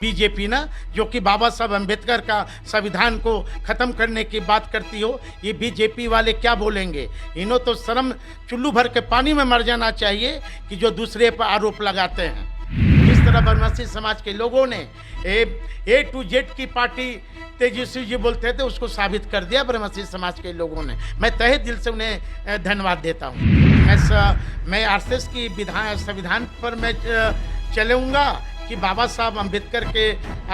BJP ना, जो कि बाबा साहब अम्बेडकर का संविधान को ख़त्म करने की बात करती हो, ये बीजेपी वाले क्या बोलेंगे? इन्हों तो शर्म चुल्लू भर के पानी में मर जाना चाहिए कि जो दूसरे पर आरोप लगाते हैं। जिस तरह ब्रह्मसी समाज के लोगों ने ए टू जेड की पार्टी तेजस्वी जी बोलते थे, उसको साबित कर दिया ब्रह्मसी समाज के लोगों ने। मैं तहे दिल से उन्हें धन्यवाद देता हूँ। मैं आरएसएस की संविधान पर मैं चलूँगा कि बाबा साहब अम्बेडकर के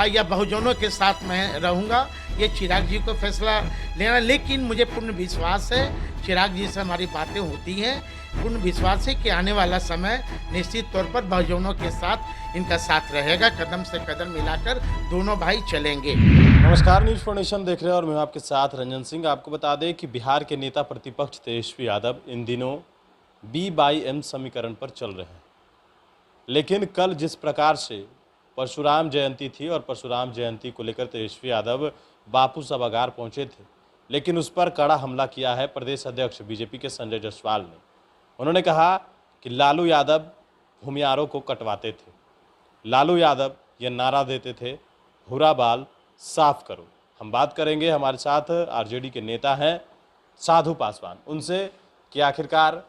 या बहुजनों के साथ मैं रहूँगा, ये चिराग जी को फैसला लेना। लेकिन मुझे पूर्ण विश्वास है, चिराग जी से हमारी बातें होती हैं, पूर्ण विश्वास है कि आने वाला समय निश्चित तौर पर बहुजनों के साथ इनका साथ रहेगा। कदम से कदम मिलाकर दोनों भाई चलेंगे। नमस्कार, न्यूज़ फॉर नेशन देख रहे हैं और मैं आपके साथ रंजन सिंह। आपको बता दें कि बिहार के नेता प्रतिपक्ष तेजस्वी यादव इन दिनों B/M समीकरण पर चल रहे हैं। लेकिन कल जिस प्रकार से परशुराम जयंती थी और परशुराम जयंती को लेकर तेजस्वी यादव बापू सभागार पहुंचे थे, लेकिन उस पर कड़ा हमला किया है प्रदेश अध्यक्ष बीजेपी के संजय जायसवाल ने। उन्होंने कहा कि लालू यादव भूमियारों को कटवाते थे। लालू यादव ये नारा देते थे, भूरा बाल साफ करो। हम बात करेंगे, हमारे साथ आरजेडी के नेता हैं साधु पासवान, उनसे कि आखिरकार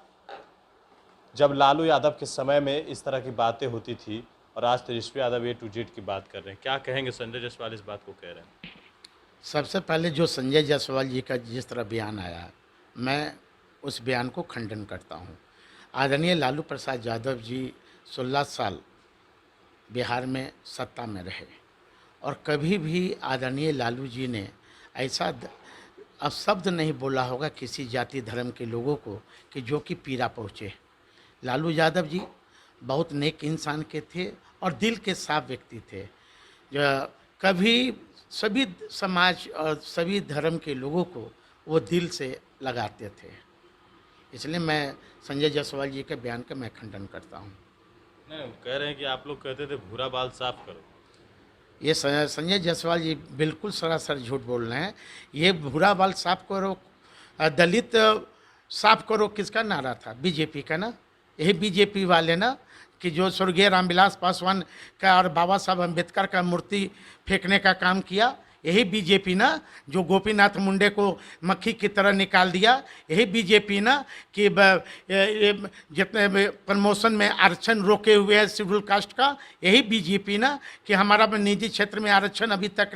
जब लालू यादव के समय में इस तरह की बातें होती थी और आज Tejashwi Yadav A to Z की बात कर रहे हैं, क्या कहेंगे? संजय जायसवाल इस बात को कह रहे हैं। सबसे पहले जो संजय जायसवाल जी का जिस तरह बयान आया, मैं उस बयान को खंडन करता हूँ। आदरणीय लालू प्रसाद यादव जी 16 साल बिहार में सत्ता में रहे और कभी भी आदरणीय लालू जी ने ऐसा शब्द नहीं बोला होगा किसी जाति धर्म के लोगों को कि जो कि पीड़ा पहुँचे। लालू यादव जी बहुत नेक इंसान के थे और दिल के साफ व्यक्ति थे, जो कभी सभी समाज और सभी धर्म के लोगों को वो दिल से लगाते थे। इसलिए मैं संजय जायसवाल जी के बयान का मैं खंडन करता हूँ। नहीं, कह रहे हैं कि आप लोग कहते थे भूरा बाल साफ करो। ये संजय जायसवाल जी बिल्कुल सरासर झूठ बोल रहे हैं। ये भूरा बाल साफ करो, दलित साफ करो किसका नारा था? बीजेपी का ना। यही बीजेपी वाले ना कि जो स्वर्गीय रामविलास पासवान का और बाबा साहब अम्बेडकर का मूर्ति फेंकने का काम किया, यही बीजेपी ना जो गोपीनाथ मुंडे को मक्खी की तरह निकाल दिया। यही बीजेपी ना कि जितने प्रमोशन में आरक्षण रोके हुए हैं शेड्यूल कास्ट का, यही बीजेपी ना कि हमारा निजी क्षेत्र में आरक्षण अभी तक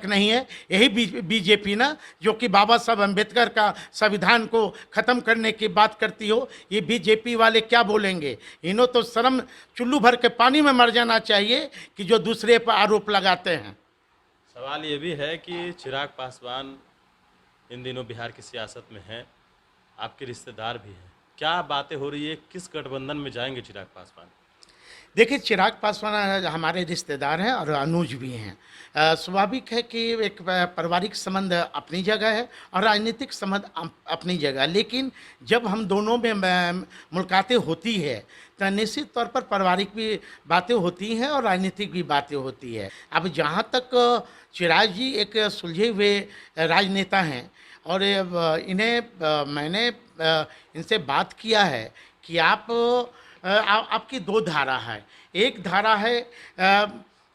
नहीं है। यही बीजेपी ना जो कि बाबा साहब अम्बेडकर का संविधान को ख़त्म करने की बात करती हो, ये बीजेपी वाले क्या बोलेंगे? इन्हों तो शर्म चुल्लू भर के पानी में मर जाना चाहिए कि जो दूसरे पर आरोप लगाते हैं। सवाल ये भी है कि चिराग पासवान इन दिनों बिहार की सियासत में हैं, आपके रिश्तेदार भी हैं। क्या बातें हो रही है, किस गठबंधन में जाएंगे चिराग पासवान? देखिए, चिराग पासवान हमारे रिश्तेदार हैं और अनुज भी हैं। स्वाभाविक है कि एक पारिवारिक संबंध अपनी जगह है और राजनीतिक संबंध अपनी जगह। लेकिन जब हम दोनों में मुलाकातें होती है तो निश्चित तौर पर पारिवारिक भी बातें होती हैं और राजनीतिक भी बातें होती है। अब जहाँ तक चिराग जी एक सुलझे हुए राजनेता हैं और मैंने इनसे बात किया है कि आपकी दो धारा है। एक धारा है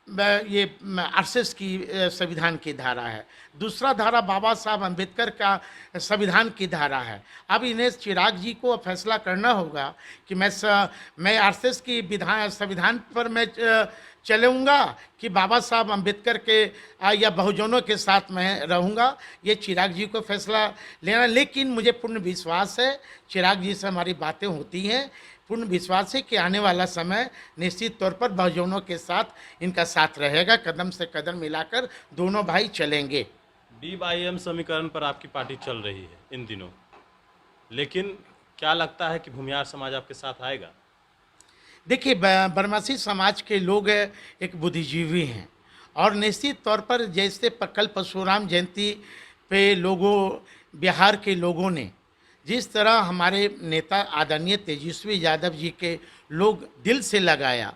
ये आरएसएस की संविधान की धारा है, दूसरा धारा बाबा साहब अम्बेडकर का संविधान की धारा है। अब इन्हें चिराग जी को फैसला करना होगा कि मैं आरएसएस की संविधान पर मैं चलूँगा कि बाबा साहब अम्बेडकर के या बहुजनों के साथ मैं रहूँगा, ये चिराग जी को फैसला लेना। लेकिन मुझे पूर्ण विश्वास है, चिराग जी से हमारी बातें होती हैं, पूर्ण विश्वास है कि आने वाला समय निश्चित तौर पर बहुजनों के साथ इनका साथ रहेगा। कदम से कदम मिलाकर दोनों भाई चलेंगे। B/M समीकरण पर आपकी पार्टी चल रही है इन दिनों, लेकिन क्या लगता है कि भूमियार समाज आपके साथ आएगा? देखिए, ब्रह्मसी समाज के लोग एक बुद्धिजीवी हैं और निश्चित तौर पर जैसे कल परशुराम जयंती पे बिहार के लोगों ने जिस तरह हमारे नेता आदरणीय तेजस्वी यादव जी के लोग दिल से लगाया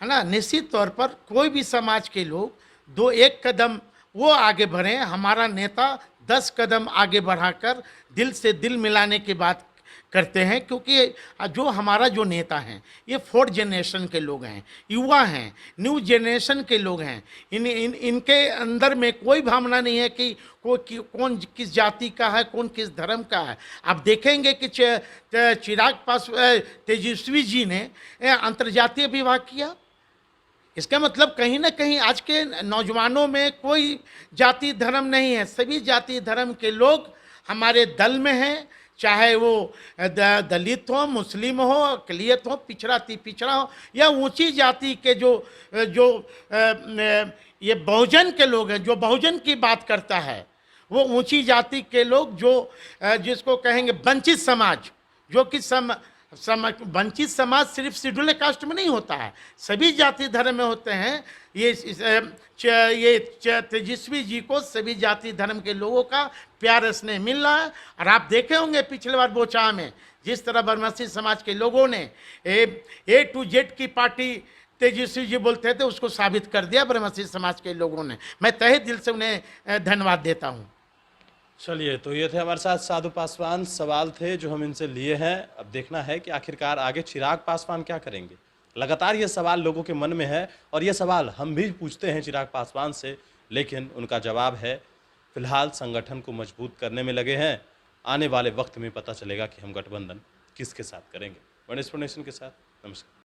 है ना, निश्चित तौर पर कोई भी समाज के लोग एक कदम वो आगे बढ़ें, हमारा नेता 10 कदम आगे बढ़ाकर दिल से दिल मिलाने की बात करते हैं, क्योंकि जो हमारा जो नेता हैं ये फोर्थ जनरेशन के लोग हैं, युवा हैं, न्यू जनरेशन के लोग हैं। इनके अंदर में कोई भावना नहीं है कि कौन किस जाति का है, कौन किस धर्म का है। आप देखेंगे कि चिराग तेजस्वी जी ने अंतर्जातीय विवाह किया। इसका मतलब कहीं ना कहीं आज के नौजवानों में कोई जाति धर्म नहीं है, सभी जाति धर्म के लोग हमारे दल में हैं, चाहे वो दलित हो, मुस्लिम हो, अकलियत हो, पिछड़ा पिछड़ा हो, या ऊंची जाति के जो जो ये बहुजन के लोग हैं, जो बहुजन की बात करता है, वो ऊंची जाति के लोग जो जिसको कहेंगे वंचित समाज, जो कि वंचित समाज सिर्फ शेड्यूल कास्ट में नहीं होता है, सभी जाति धर्म में होते हैं। ये तेजस्वी जी को सभी जाति धर्म के लोगों का प्यार स्नेह मिल रहा है। और आप देखे होंगे पिछले बार बोचा में जिस तरह ब्रह्मसी समाज के लोगों ने A to Z की पार्टी तेजस्वी जी बोलते थे, उसको साबित कर दिया ब्रह्मसी समाज के लोगों ने। मैं तहे दिल से उन्हें धन्यवाद देता हूँ। चलिए, तो ये थे हमारे साथ साधु पासवान। सवाल थे जो हम इनसे लिए हैं। अब देखना है कि आखिरकार आगे चिराग पासवान क्या करेंगे। लगातार ये सवाल लोगों के मन में है और ये सवाल हम भी पूछते हैं चिराग पासवान से, लेकिन उनका जवाब है फिलहाल संगठन को मजबूत करने में लगे हैं। आने वाले वक्त में पता चलेगा कि हम गठबंधन किसके साथ करेंगे। वन एक्सप्लेनेशन के साथ नमस्कार।